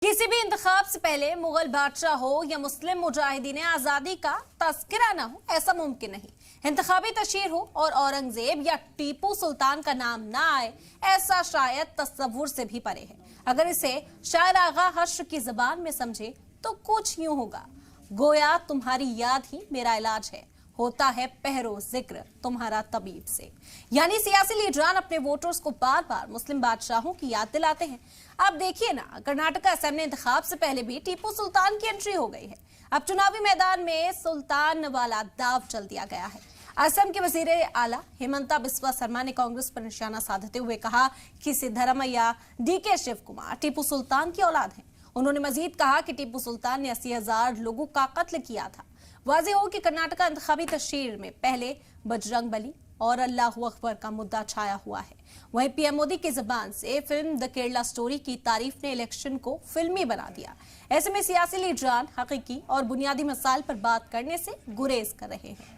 किसी भी इंतखाब से पहले मुगल बादशाह हो या मुस्लिम मुजाहिदीन आजादी का तस्करा न हो, ऐसा मुमकिन नहीं। इंतखाबी तशहीर हो और औरंगजेब या टीपू सुल्तान का नाम ना आए, ऐसा शायद तस्वुर से भी परे है। अगर इसे शायर आगा हश्र की जुबान में समझे तो कुछ यूं होगा, गोया तुम्हारी याद ही मेरा इलाज है, होता है पहरो जिक्र तुम्हारा तबीब से। यानी सियासी लीडरान अपने वोटर्स को बार बार मुस्लिम बादशाहों की याद दिलाते हैं। अब देखिए ना, कर्नाटक असेंबली इंतखाब से पहले भी टीपू सुल्तान की एंट्री हो गई है। अब चुनावी मैदान में सुल्तान वाला दाव चल दिया गया है। असम के वजीर आला हेमंता बिस्वा शर्मा ने कांग्रेस पर निशाना साधते हुए कहा कि सिद्धरमैया, डीके शिव कुमार टीपू सुल्तान की औलाद हैं। उन्होंने मजीद कहा कि टीपू सुल्तान ने 80,000 लोगों का कत्ल किया था। वाज़ेह हो कि कर्नाटक इंतखाबी तशहीर में पहले बजरंग बली और अल्लाहू अकबर का मुद्दा छाया हुआ है। वहीं पीएम मोदी की जुबान से फिल्म द केरला स्टोरी की तारीफ ने इलेक्शन को फिल्मी बना दिया। ऐसे में सियासी लीडरान हकीकी और बुनियादी मसाइल पर बात करने से गुरेज कर रहे हैं।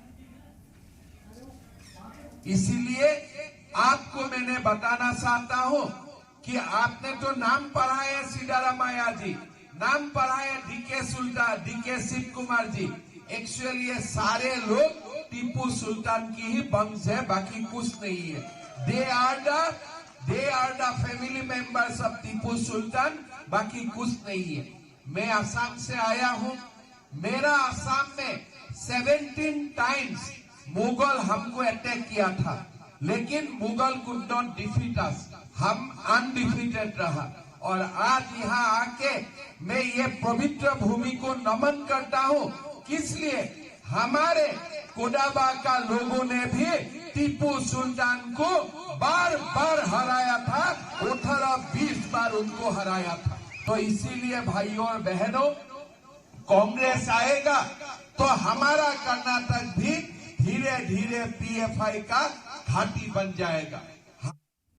इसीलिए आपको मैंने बताना चाहता हूं कि आपने तो नाम पढ़ा है सिद्धरमैया जी, नाम पढ़ा है डीके सुल्तान, डीके शिव कुमार जी। एक्चुअली ये सारे लोग टीपू सुल्तान की ही वंश है, बाकी कुछ नहीं है। They are the family members of Tipu Sultan, बाकी कुछ नहीं है। मैं असम से आया हूं। मेरा असम में 17 टाइम्स मुगल हमको अटैक किया था, लेकिन मुगल कुड नॉट डिफीट अस। हम अनडिफीटेड रहा। और आज यहाँ आके मैं ये पवित्र भूमि को नमन करता हूँ। किस लिए? हमारे कोडाबा का लोगों ने भी टीपू सुल्तान को बार बार हराया था, 18-20 बार उनको हराया था। तो इसीलिए भाइयों और बहनों, कांग्रेस आएगा तो हमारा कर्नाटक भी धीरे धीरे पीएफआई का घाटी बन जाएगा।